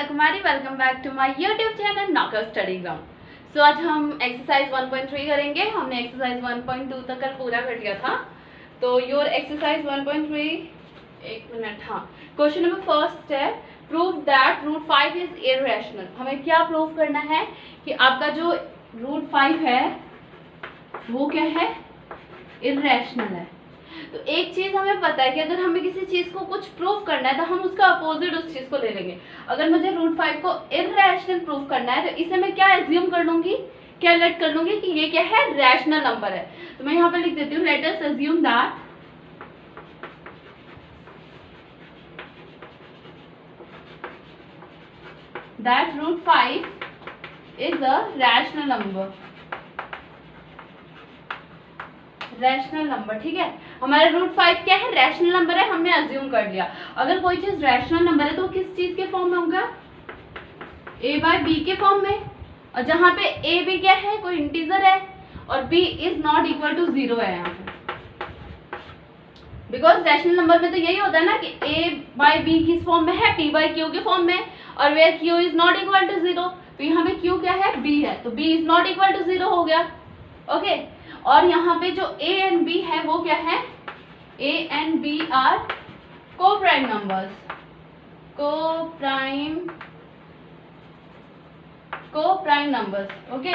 Shweta Kumari, welcome back to my YouTube channel Knockout Study Ground. So आज हम exercise 1.3 करेंगे। हमने एक्सरसाइज 1.2 तक कल पूरा कर लिया था। तो योर एक्सरसाइज 1.3, एक मिनट, हाँ। क्वेश्चन नंबर फर्स्ट है, prove that root 5 is irrational. हमें क्या प्रूव करना है कि आपका जो रूट 5 है वो क्या है, इररेशनल है। तो एक चीज हमें पता है कि अगर हमें किसी चीज को कुछ प्रूव करना है तो हम उसका अपोजिट उस चीज को ले लेंगे। अगर मुझे रूट 5 को इररेशनल प्रूव करना है तो इसे मैं क्या एज्यूम कर लूंगी, क्या लेट कर लूंगी कि ये क्या है, रैशनल नंबर है। तो मैं यहाँ पे लिख देती हूँ, let us assume that root 5 is a rational number. Rational number, ठीक है। हमारा रूट 5 क्या है, रैशनल नंबर है, हमने अज्यूम कर लिया। अगर कोई चीज रैशनल नंबर है तो किस चीज के फॉर्म में होगा, a बाय बी के फॉर्म में। और जहां पे a भी क्या है, कोई इंटीजर है और b is not equal to 0 है यहाँ पे। बिकॉज रैशनल नंबर में तो यही होता है ना कि a बाय बी किस फॉर्म में है, p बाय q के फॉर्म में, और where q is not equal to 0। तो यहाँ पे q क्या है, b है, तो b is not equal to 0 हो गया। ओके और यहाँ पे जो a एंड b है वो क्या है, a and b are coprime numbers, को प्राइम नंबर्स। ओके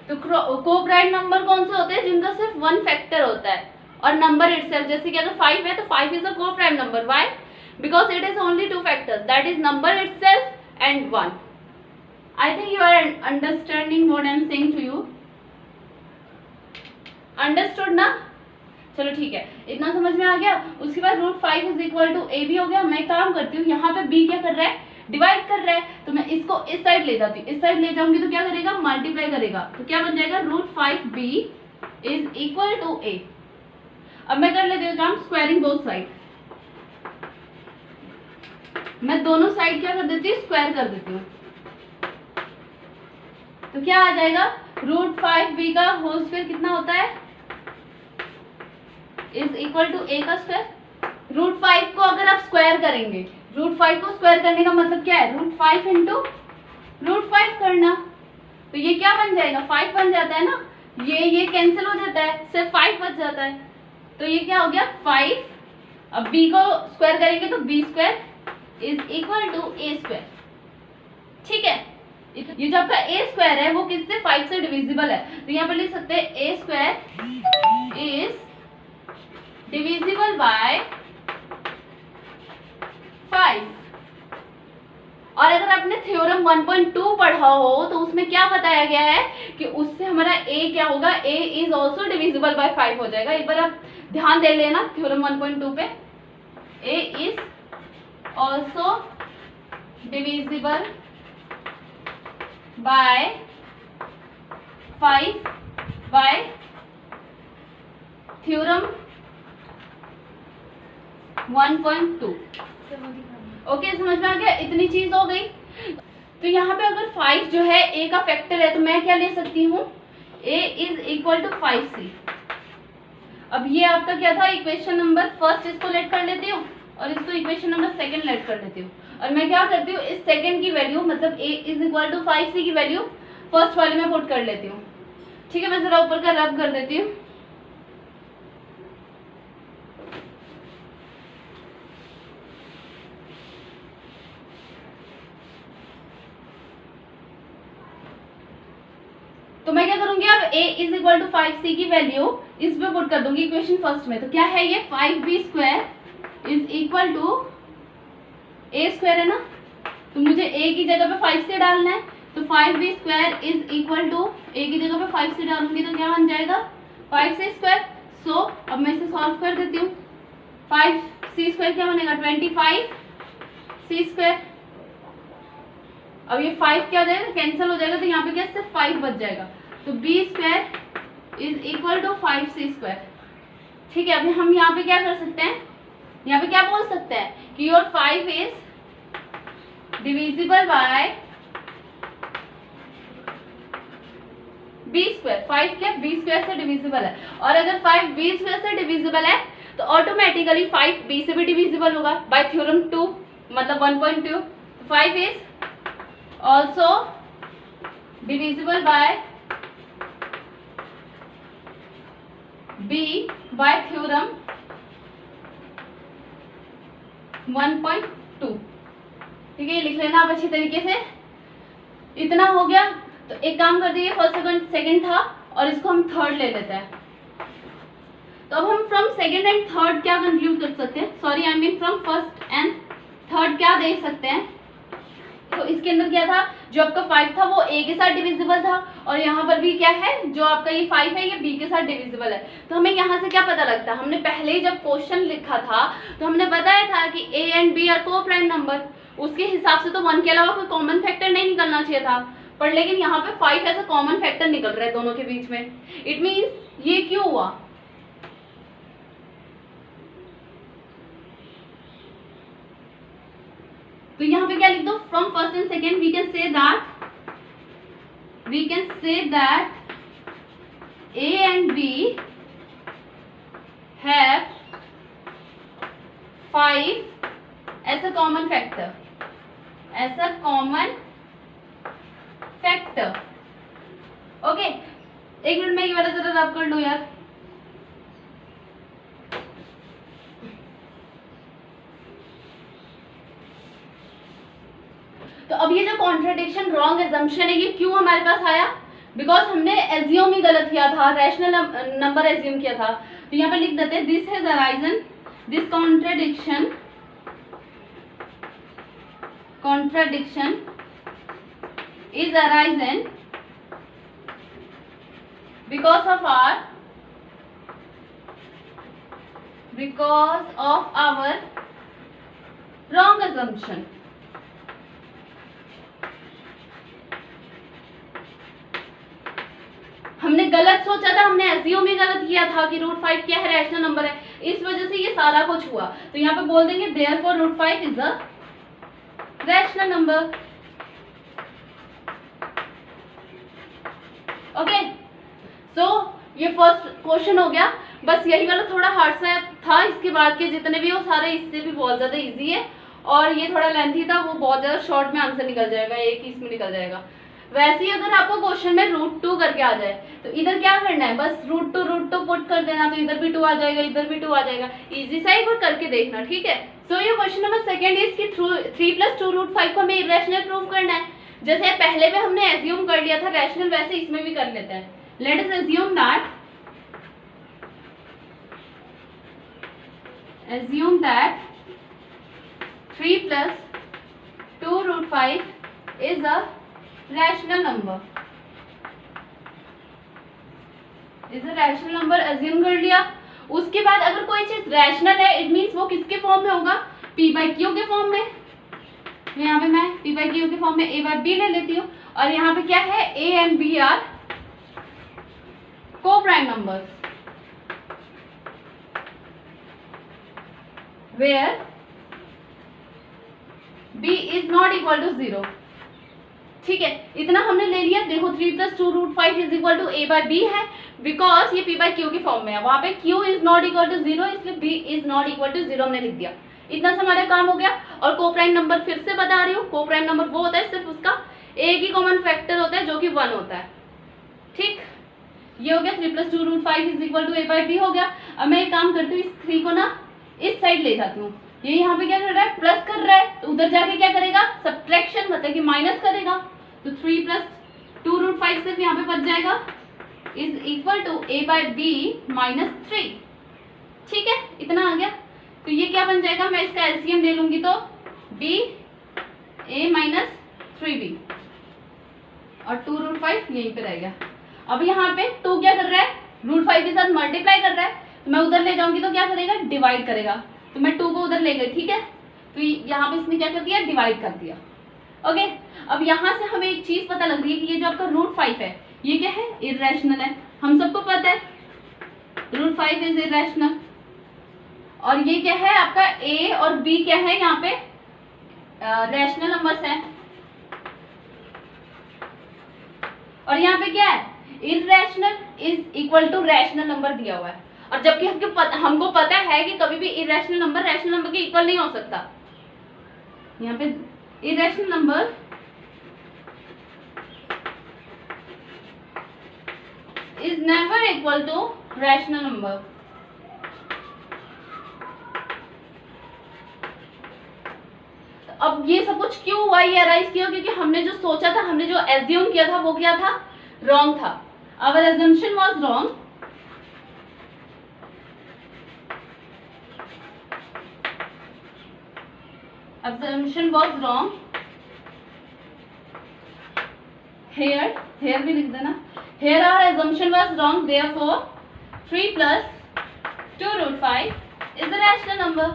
तो को प्राइम नंबर कौन से होते हैं, जिनका सिर्फ वन फैक्टर होता है और नंबर इटसेल्फ। जैसे कि अगर 5 है तो 5 इज अ को prime number. Why? Because it is only two factors, that is number itself and 1। I think you are understanding what I am saying to you. Understood ना? चलो ठीक है, इतना समझ में आ गया। उसके बाद root 5 is equal to A B हो गया। मैं काम करती हूँ, यहाँ पे बी क्या कर रहा है, डिवाइड कर रहा है, तो मैं इसको इस साइड ले जाती हूँ। इस साइड ले जाऊंगी तो क्या करेगा, मल्टीप्लाई करेगा, तो क्या बन जाएगा, root 5 b is equal to a. अब मैं कर लेती हूँ काम, स्क्वायरिंग बोथ साइड। मैं दोनों साइड क्या कर देती हूँ, स्क्वायर कर देती हूँ। तो क्या आ जाएगा, रूट 5b का होल स्क्वायर कितना होता है, इज इक्वल टू a का स्क्वायर। रूट 5 को अगर आप स्क्वायर करेंगे, रूट 5 को स्क्वायर करने का मतलब क्या है, रूट 5 इंटू रूट 5 करना। तो ये क्या बन जाएगा, 5 बन जाता है ना, ये कैंसिल हो जाता है, सिर्फ 5 बच जाता है। तो ये क्या हो गया, 5। अब b को स्क्वायर करेंगे तो b square is equal to a square. ठीक है, ये जो आपका a स्क्वायर है वो किससे, 5 से डिविजिबल है। तो यहाँ पर लिख सकते हैं a square is divisible by 5। और अगर आपने थ्योरम 1.2 पढ़ा हो तो उसमें क्या बताया गया है कि उससे हमारा a क्या होगा, a is also divisible by 5 हो जाएगा। एक बार आप ध्यान दे लेना थ्योरम 1.2 पे, a is also divisible by 5 by theorem 1.2। Okay समझ में आ गया, इतनी चीज हो गई। तो यहाँ पे अगर 5 जो है a का फैक्टर है तो मैं क्या ले सकती हूँ, a is equal to 5c। अब ये आपका क्या था, इक्वेशन नंबर फर्स्ट, इसको लेट कर लेती हूँ और इसको इक्वेशन नंबर सेकंड लेट कर लेती हूँ। और मैं क्या करती हूँ, इस सेकंड की वैल्यू मतलब a is equal to 5c की वैल्यू फर्स्ट वाले में पुट कर लेती हूँ। ठीक है, मैं जरा ऊपर का रब कर देती हूँ। तो मैं क्या करूंगी, अब a is equal to 5c की वैल्यू इसमें पुट कर दूंगी इक्वेशन फर्स्ट में। तो क्या है ये, 5b square is equal to a square है ना, तो मुझे a की जगह पे 5 से डालना है। तो 5b square is equal to a की जगह पे 5 से डालूंगी तो क्या बन जाएगा, 5c स्क्वायर। सो अब मैं इसे सॉल्व कर देती हूँ। 5c स्क्वायर क्या बनेगा, 25c स्क्वायर। अब ये 5 क्या हो जाएगा, कैंसिल हो जाएगा, तो यहाँ पे क्या सिर्फ 5 बच जाएगा। तो b square is equal to 5c square. ठीक है, अभी हम यहाँ पे क्या कर सकते हैं, यहाँ पे क्या बोल सकते हैं कि your 5 is divisible by b square. 5 क्या b स्क्वायर से डिविजिबल है, और अगर 5 b स्क्वायर से डिविजिबल है तो ऑटोमेटिकली 5 b से भी डिविजिबल होगा बाय थ्योरम 2। मतलब 1.2, 5 is also divisible by b bye theorem 1.2। ठीक है, ये लिख लेना आप अच्छी तरीके से। इतना हो गया, तो एक काम कर दिए, फर्स्ट सेकंड था और इसको हम थर्ड ले लेते हैं। तो अब हम फ्रॉम सेकंड एंड थर्ड क्या कंक्लूड कर सकते हैं, sorry I mean from first and third क्या देख सकते हैं। तो इसके अंदर क्या था, जो आपका 5 था वो a के साथ डिविजिबल था, और यहाँ पर भी क्या है, जो आपका ये 5 है ये b के साथ डिविजिबल है। तो हमें यहाँ से क्या पता लगता है, हमने पहले ही जब क्वेश्चन लिखा था तो हमने बताया था कि a and b are coprime number, उसके हिसाब से तो 1 के अलावा कोई कॉमन फैक्टर नहीं निकलना चाहिए था, पर लेकिन यहाँ पे 5 ऐसा कॉमन फैक्टर निकल रहा है दोनों के बीच में। इट मीन्स ये क्यों हुआ, तो यहाँ पे क्या लिख दो, from first and second we can say that a and b have 5 as a common factor, okay. एक मिनट में ये वाला जरा रब कर लो यार। तो अब ये जो कॉन्ट्रडिक्शन, रॉन्ग एजम्पशन है, ये क्यों हमारे पास आया, बिकॉज हमने एज्यूम ही गलत किया था, रैशनल नंबर एज्यूम किया था। तो यहाँ पे लिख देते हैं, this has arisen, this contradiction is arisen because of our wrong assumption। हमने गलत सोचा था, हमने एज्यूम ही गलत किया था कि √5 क्या है, रैशनल नंबर है, इस वजह से ये सारा कुछ हुआ। तो यहाँ पे बोल देंगे therefore √5 is a rational number. Okay, so ये फर्स्ट क्वेश्चन हो गया। बस यही वाला थोड़ा हार्ड सा था, इसके बाद के जितने भी वो सारे इससे भी बहुत ज्यादा इजी है, और ये थोड़ा लेंथी था, वो बहुत ज्यादा शॉर्ट में आंसर निकल जाएगा, एक ही इसमें निकल जाएगा। वैसे ही अगर आपको क्वेश्चन में √2 करके आ जाए तो इधर क्या करना है, बस √2 पुट कर देना, तो इधर भी 2 आ जाएगा, इधर भी 2 आ जाएगा। इजी सा एक बार करके देखना, ठीक है। सो ये क्वेश्चन नंबर सेकंड इज कि 3 + 2 √5 को हमें इरेशनल प्रूव करना है। जैसे पहले में हमने एज्यूम कर लिया था रैशनल, वैसे इसमें भी कर लेते हैं। Let us assume that 3 + 2 √5 is a rational number, rational number assume कर लिया। उसके बाद अगर कोई चीज रैशनल है, इट मींस वो किसके फॉर्म में होगा, p/q के फॉर्म में। यहाँ पे मैं p/q के फॉर्म में a/b ले लेती हूँ, और यहाँ पे क्या है, a and b are coprime numbers, where b is not equal to 0। ठीक है, इतना हमने ले लिया। देखो 3 + 2 √5 इज इक्वल टू a/b है, बिकॉज ये p/q के फॉर्म में है, वहां पे q is not equal to 0, इसलिए b is not equal to 0 हमने लिख दिया। इतना से हमारा काम हो गया। और को प्राइम नंबर फिर से बता रही हूँ, को प्राइम नंबर वो होता है सिर्फ उसका एक ही कॉमन फैक्टर होता है जो कि 1 होता है। ठीक, ये हो गया 3 + 2 √5 इज इक्वल टू a/b हो गया। अब मैं एक काम करती हूँ, इस 3 को ना इस साइड ले जाती हूँ। ये यहाँ पे क्या कर रहा है, प्लस कर रहा है, तो उधर जाके क्या करेगा, सब्ट्रैक्शन मतलब कि माइनस करेगा। तो 3 + 2 √5 सिर्फ यहाँ पे बच जाएगा, इज इक्वल टू a/b - 3। ठीक है, इतना आ गया। तो ये क्या बन जाएगा, मैं इसका एलसीएम ले लूंगी तो b a - 3b और 2 √5 यहीं पे रहेगा। अब यहाँ पे 2 क्या कर रहा है, √5 के साथ मल्टीप्लाई कर रहा है, तो मैं उधर ले जाऊंगी तो क्या करेगा, डिवाइड करेगा। तो मैं 2 को उधर ले गई, ठीक है। तो यहाँ पे इसने क्या कर दिया, डिवाइड कर दिया। ओके, अब यहाँ से हमें एक चीज पता लग रही है कि ये जो आपका √5 है, ये क्या है, इरेशनल है। हम सबको पता है √5 इज इरेशनल। और ये क्या है आपका, a और b क्या है, यहाँ पे रैशनल नंबर्स है। और यहाँ पे क्या है, irrational is equal to rational number दिया हुआ है। और जबकि हमको पता है कि कभी भी इरेशनल नंबर रैशनल नंबर के इक्वल नहीं हो सकता। यहाँ पे irrational number is never equal to rational number. अब ये सब कुछ क्यों हुआ, ये अराइज किया क्योंकि हमने जो सोचा था, हमने जो एज्यूम किया था वो क्या था, रॉन्ग था. Our assumption was wrong. Assumption was wrong. Here भी लिख देना. Here our assumption was wrong. Therefore, 3 plus 2 root 5 is a rational number.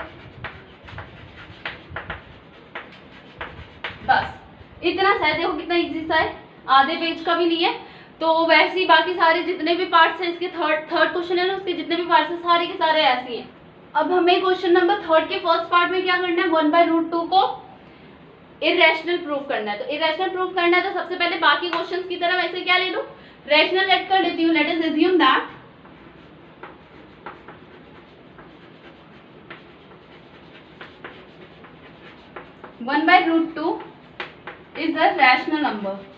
बस इतना सा है. देखो कितना इजी सा है, आधे पेज का भी नहीं है. तो वैसे ही बाकी सारे जितने भी पार्ट्स हैं इसके थर्ड क्वेश्चन है ना, उसके जितने भी पार्ट्स हैं सारे के सारे ऐसे ही हैं. अब हमें क्वेश्चन नंबर 3 के फर्स्ट पार्ट में क्या करना है, 1/√2 को इरेशनल प्रूफ करना है. तो इरेशनल प्रूफ करना है तो सबसे पहले बाकी क्वेश्चंस की तरह वैसे क्या ले लूं, रैशनल लेट कर लेती हूँ. Let us assume that one by root two is a rational number.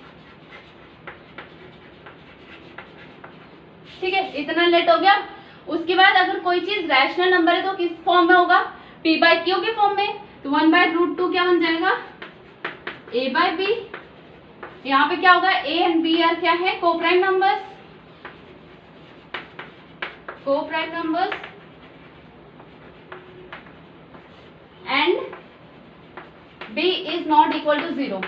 ठीक है, इतना लेट हो गया. उसके बाद अगर कोई चीज रैशनल नंबर है तो किस फॉर्म में होगा, p बाय क्यू के फॉर्म में. तो 1/√2 क्या बन जाएगा, a बाय b. यहाँ पे क्या होगा, a एंड b आर क्या है, coprime numbers. Coprime numbers and b is not equal to 0.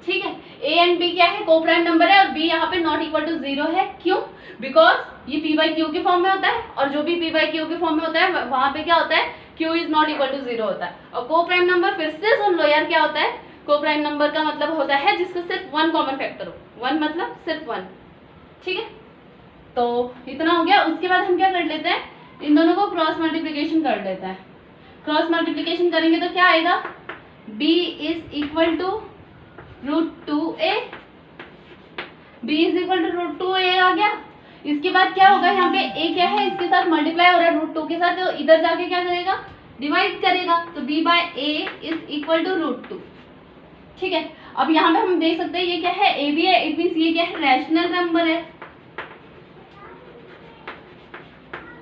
ठीक है, a एंड b क्या है, कोप्राइम नंबर है और b यहाँ पे नॉट इक्वल टू 0 है. क्यों, बिकॉज ये p बाई क्यू के फॉर्म में होता है और जो भी p बाई क्यू के फॉर्म में होता है वहां पे क्या होता है, q is not equal to 0 होता है. और कोप्राइम नंबर फिर से सुन लो यार, क्या होता है, कोप्राइम नंबर का मतलब होता है जिसका सिर्फ 1 कॉमन फैक्टर हो. 1 मतलब सिर्फ 1. ठीक है, तो इतना हो गया. उसके बाद हम क्या कर लेते हैं, इन दोनों को क्रॉस मल्टीप्लीकेशन कर लेते हैं. क्रॉस मल्टीप्लीकेशन करेंगे तो क्या आएगा, b is equal to √2a. b is equal to √2a आ गया. इसके बाद क्या होगा, यहाँ पे a क्या है, इसके साथ मल्टीप्लाई हो रहा है √2 के साथ, तो इधर जाके क्या करेगा, डिवाइड करेगा. तो b by a is equal to √2. ठीक है, अब यहाँ पे हम देख सकते हैं ये क्या है, a भी है, इट मींस ये क्या है, रैशनल नंबर है.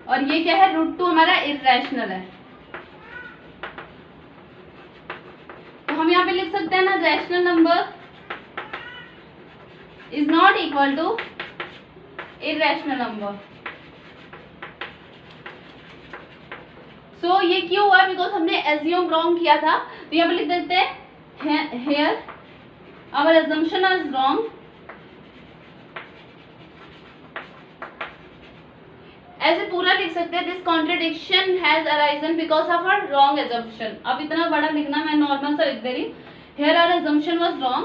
और ये क्या है, √2 हमारा इररेशनल है. तो हम यहाँ पे लिख सकते हैं ना, rational number is not equal to irrational number. So ये क्यों हुआ, बिकॉज हमने एज्यूम रॉन्ग किया था. तो यहाँ पे लिख देते हैं, here our assumption is wrong. ऐसे पूरा लिख सकते हैं, this contradiction has arisen because of our wrong assumption. अब इतना बड़ा लिखना, मैं नॉर्मल सा लिख दे रही. here our assumption was wrong.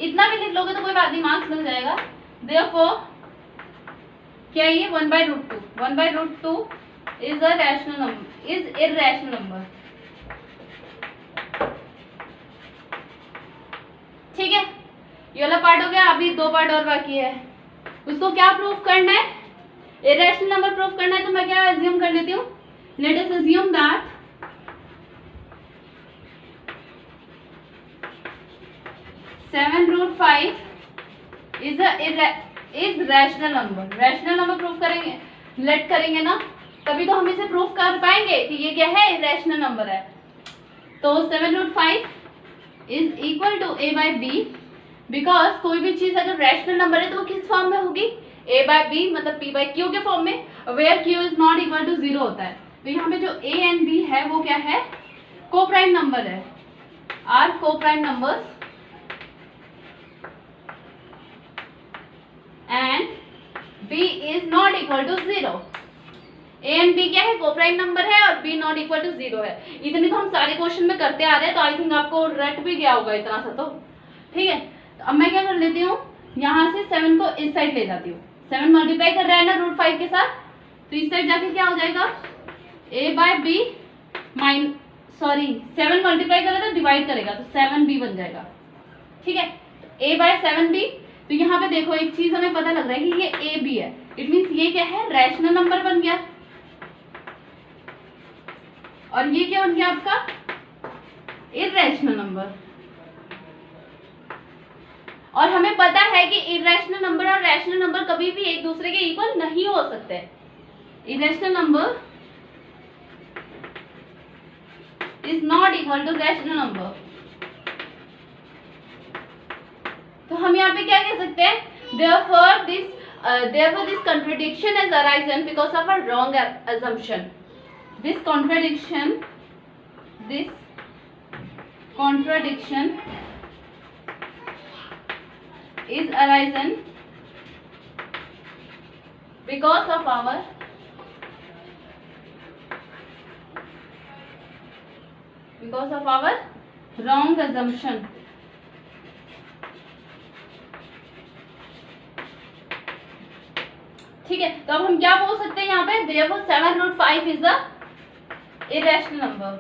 इतना भी लिख लोगे तो कोई बात नहीं, मार्क्स लग जाएगा. therefore क्या ये 1/√2. 1/√2 is a rational number, is irrational number. ठीक है, ये वाला पार्ट हो गया. अभी 2 पार्ट और बाकी है. उसको क्या प्रूफ करना है, इरेशनल नंबर प्रूफ करना है. तो मैं क्या अज्यूम कर लेती हूँ, let us assume that (7√5) is rational number. Rational number proof करेंगे, लेट करेंगे ना, तभी तो हम इसे प्रूफ कर पाएंगे कि ये क्या है, इरेशनल नंबर है. तो 7√5 is equal to a by b. Because कोई भी चीज अगर रैशनल नंबर है तो वो किस फॉर्म में होगी, a बाय b मतलब p बाय q के फॉर्म में, where q is not equal to 0 होता है. तो यहाँ पे जो a एंड b है वो क्या है, कोप्राइम नंबर है, are coprime numbers. And b is not equal to 0. a and b क्या है, कोप्राइम नंबर है और b नॉट इक्वल टू 0 है. इतनी तो हम सारे क्वेश्चन में करते आ रहे हैं, तो आई थिंक आपको रट भी गया होगा इतना सा. तो ठीक है, तो अब मैं क्या कर लेती हूँ, यहाँ से 7 को इस साइड ले जाती हूँ. 7 मल्टीप्लाई कर रहा है ना √5 के साथ, तो इस साइड जाके क्या हो जाएगा, a by b minus 7 multiply करेगा तो डिवाइड करेगा तो 7b बन जाएगा. ठीक है, a बाय 7b. तो यहाँ पे देखो एक चीज हमें पता लग रहा है कि ये a b है, इट मीन्स ये क्या है, रैशनल नंबर बन गया. और ये क्या बन गया आपका, इर्रेशनल नंबर। और हमें पता है कि इरेशनल नंबर और रैशनल नंबर कभी भी एक दूसरे के इक्वल नहीं हो सकते। Irrational number is not equal to rational number. तो हम यहाँ पे क्या कह सकते हैं, therefore this contradiction has arisen because of a wrong assumption. This contradiction is arisen because of our wrong assumption. ठीक है, तो अब हम क्या बोल सकते हैं यहाँ पे, therefore 7√5 is a irrational number,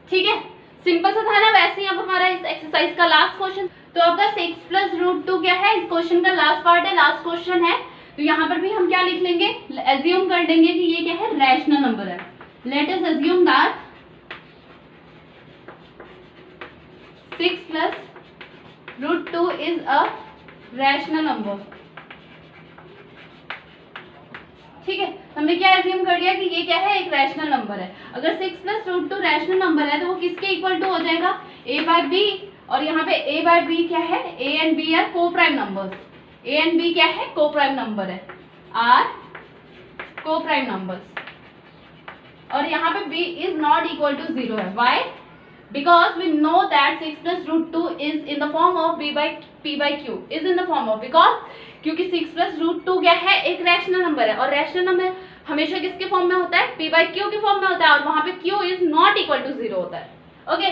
ठीक है, सिंपल सा था ना। वैसे ही अब हमारा इस एक्सरसाइज का लास्ट क्वेश्चन, तो आपका 6+√2 क्या है, इस क्वेश्चन का लास्ट पार्ट है, लास्ट क्वेश्चन है। तो यहाँ पर भी हम क्या लिख लेंगे, एज्यूम कर देंगे कि ये क्या है, रैशनल नंबर है। Late us assume that 6+√2 is a rational number। ठीक है, हमने क्या एज्यूम कर लिया कि ये क्या है, एक रैशनल नंबर है। अगर 6+√2 रैशनल नंबर है तो वो किसके इक्वल टू हो जाएगा, a/b। और यहाँ पे a/b क्या है, a and b are coprime numbers. a and b क्या है, को प्राइम नंबर है, आर को प्राइम नंबर्स। और यहाँ पे b is not equal to 0 है। Why? Because we know that 6+√2 is in the form of p/q is in the form of, because क्योंकि 6+√2 क्या है, एक रैशनल नंबर है। और रैशनल नंबर हमेशा किसके फॉर्म में होता है, p/q के फॉर्म में होता है। और वहां पे q is not equal to 0 होता है। ओके,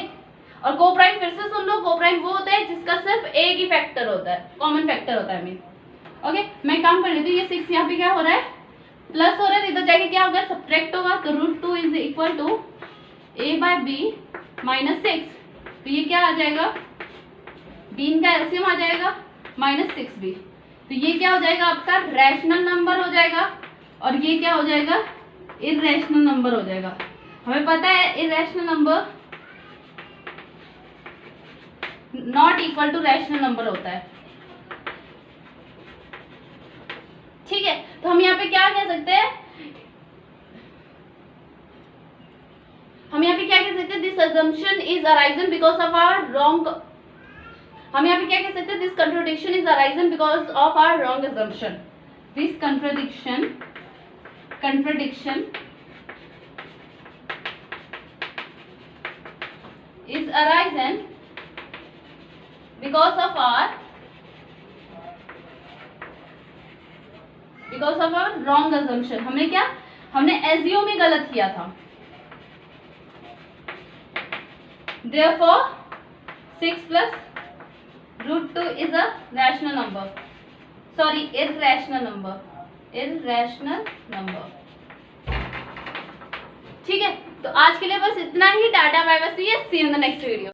और को प्राइम फिर से सुन लो, को प्राइम वो होता है जिसका सिर्फ एक ही फैक्टर होता है, कॉमन फैक्टर होता है। ओके, मैं काम कर लेती हूँ। ये 6 यहाँ पे क्या हो रहा है, प्लस हो रहा है, इधर जाके क्या होगा, सब्ट्रैक्ट होगा। तो √2 इज इक्वल टू a/b -6। तो ये क्या आ जाएगा, b का एलसीएम आ जाएगा -6b। तो ये क्या हो जाएगा, आपका रैशनल नंबर हो जाएगा। और ये क्या हो जाएगा, इररेशनल नंबर हो जाएगा। हमें पता है irrational number not equal to rational number होता है। ठीक है, तो हम यहाँ पे क्या कह सकते हैं, this assumption is arisen because of our wrong, हम यहाँ पे क्या कह सकते हैं, this contradiction is arisen because of our wrong assumption। This contradiction is arisen because of our wrong assumption। हमने assume ही गलत किया था। Therefore 6+√2 is a rational number, sorry, irrational number। ठीक है, तो आज के लिए बस इतना ही। Tata bye bye, see you in the next video.